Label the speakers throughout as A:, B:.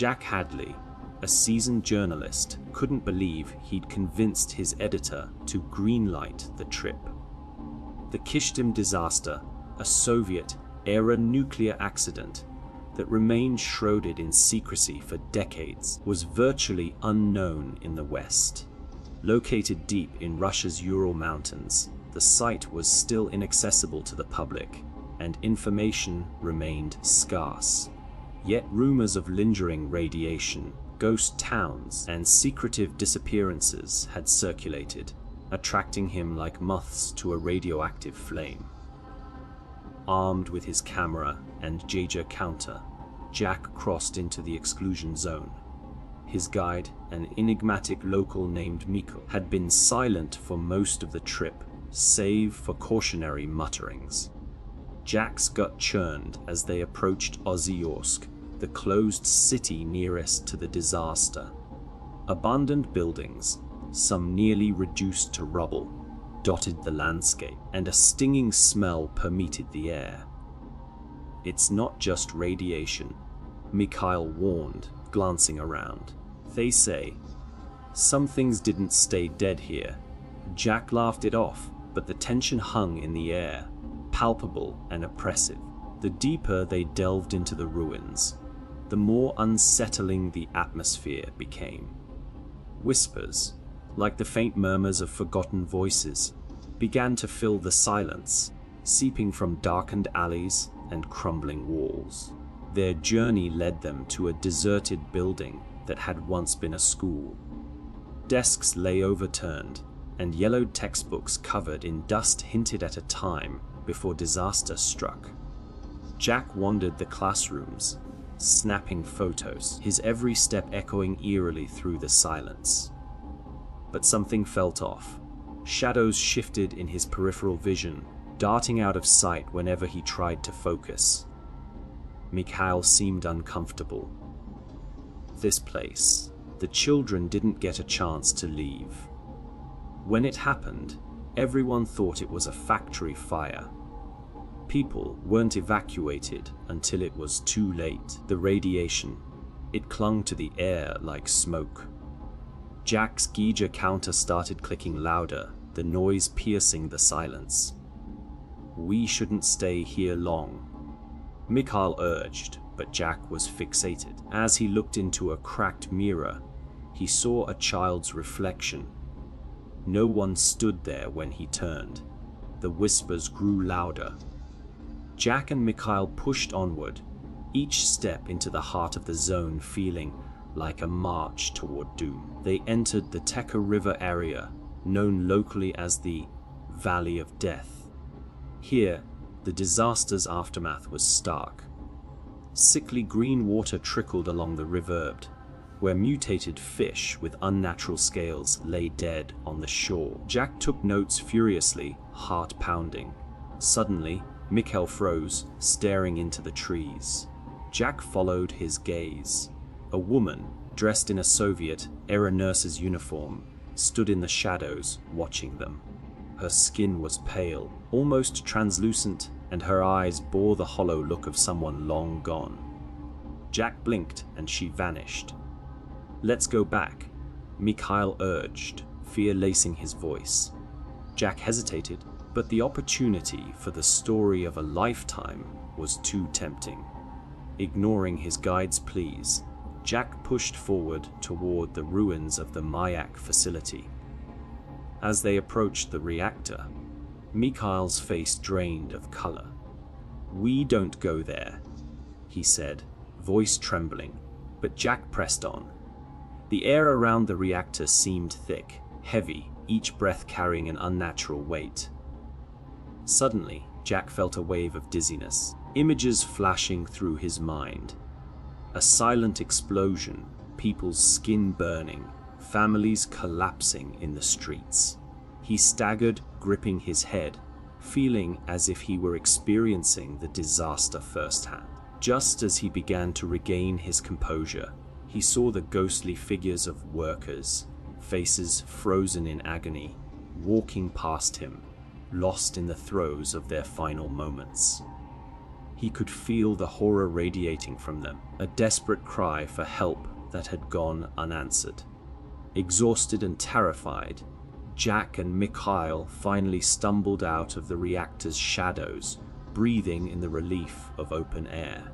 A: Jack Hadley, a seasoned journalist, couldn't believe he'd convinced his editor to greenlight the trip. The Kyshtym disaster, a Soviet-era nuclear accident that remained shrouded in secrecy for decades, was virtually unknown in the West. Located deep in Russia's Ural mountains, the site was still inaccessible to the public, and information remained scarce. Yet rumors of lingering radiation, ghost towns, and secretive disappearances had circulated, attracting him like moths to a radioactive flame. Armed with his camera and Geiger counter, Jack crossed into the exclusion zone. His guide, an enigmatic local named Mikhail, had been silent for most of the trip, save for cautionary mutterings. Jack's gut churned as they approached Ozyorsk, the closed city nearest to the disaster. Abandoned buildings, some nearly reduced to rubble, dotted the landscape, and a stinging smell permeated the air. "It's not just radiation," Mikhail warned, glancing around. "They say some things didn't stay dead here." Jack laughed it off, but the tension hung in the air, palpable and oppressive. The deeper they delved into the ruins, the more unsettling the atmosphere became. Whispers, like the faint murmurs of forgotten voices, began to fill the silence, seeping from darkened alleys and crumbling walls. Their journey led them to a deserted building that had once been a school. Desks lay overturned, and yellowed textbooks covered in dust hinted at a time before disaster struck. Jack wandered the classrooms, snapping photos, his every step echoing eerily through the silence. But something felt off. Shadows shifted in his peripheral vision, darting out of sight whenever he tried to focus. Mikhail seemed uncomfortable. This place, the children didn't get a chance to leave. When it happened, everyone thought it was a factory fire. People weren't evacuated until it was too late. The radiation, it clung to the air like smoke. Jack's Geiger counter started clicking louder, the noise piercing the silence. "We shouldn't stay here long," Mikhail urged, but Jack was fixated. As he looked into a cracked mirror, he saw a child's reflection. No one stood there when he turned. The whispers grew louder. Jack and Mikhail pushed onward, each step into the heart of the zone feeling like a march toward doom. They entered the Teka River area, known locally as the Valley of Death. Here, the disaster's aftermath was stark. Sickly green water trickled along the riverbed, where mutated fish with unnatural scales lay dead on the shore. Jack took notes furiously, heart pounding. Suddenly, Mikhail froze, staring into the trees. Jack followed his gaze. A woman, dressed in a Soviet-era nurse's uniform, stood in the shadows, watching them. Her skin was pale, almost translucent, and her eyes bore the hollow look of someone long gone. Jack blinked, and she vanished. "Let's go back," Mikhail urged, fear lacing his voice. Jack hesitated, but the opportunity for the story of a lifetime was too tempting. Ignoring his guide's pleas, Jack pushed forward toward the ruins of the Mayak facility. As they approached the reactor, Mikhail's face drained of color. "We don't go there," he said, voice trembling, but Jack pressed on. The air around the reactor seemed thick, heavy, each breath carrying an unnatural weight. Suddenly, Jack felt a wave of dizziness, images flashing through his mind. A silent explosion, people's skin burning, families collapsing in the streets. He staggered, gripping his head, feeling as if he were experiencing the disaster firsthand. Just as he began to regain his composure, he saw the ghostly figures of workers, faces frozen in agony, walking past him, lost in the throes of their final moments. He could feel the horror radiating from them, a desperate cry for help that had gone unanswered. Exhausted and terrified, Jack and Mikhail finally stumbled out of the reactor's shadows, breathing in the relief of open air.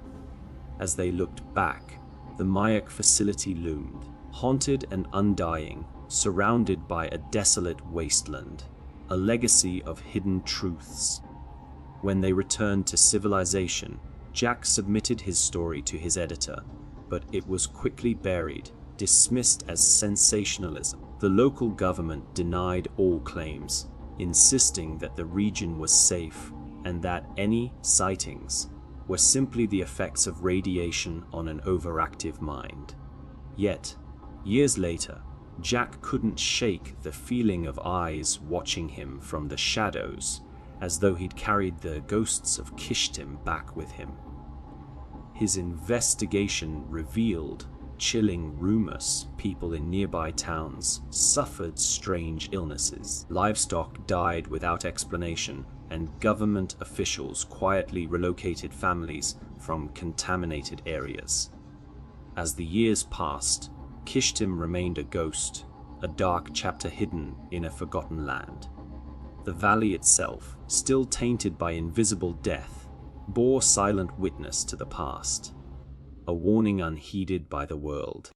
A: As they looked back, the Mayak facility loomed, haunted and undying, surrounded by a desolate wasteland, a legacy of hidden truths. When they returned to civilization, Jack submitted his story to his editor, but it was quickly buried, dismissed as sensationalism. The local government denied all claims, insisting that the region was safe and that any sightings were simply the effects of radiation on an overactive mind. Yet, years later, Jack couldn't shake the feeling of eyes watching him from the shadows, as though he'd carried the ghosts of Kyshtym back with him. His investigation revealed chilling rumors people in nearby towns suffered strange illnesses, livestock died without explanation, and government officials quietly relocated families from contaminated areas. As the years passed, Kyshtym remained a ghost, a dark chapter hidden in a forgotten land. The valley itself, still tainted by invisible death, bore silent witness to the past, a warning unheeded by the world.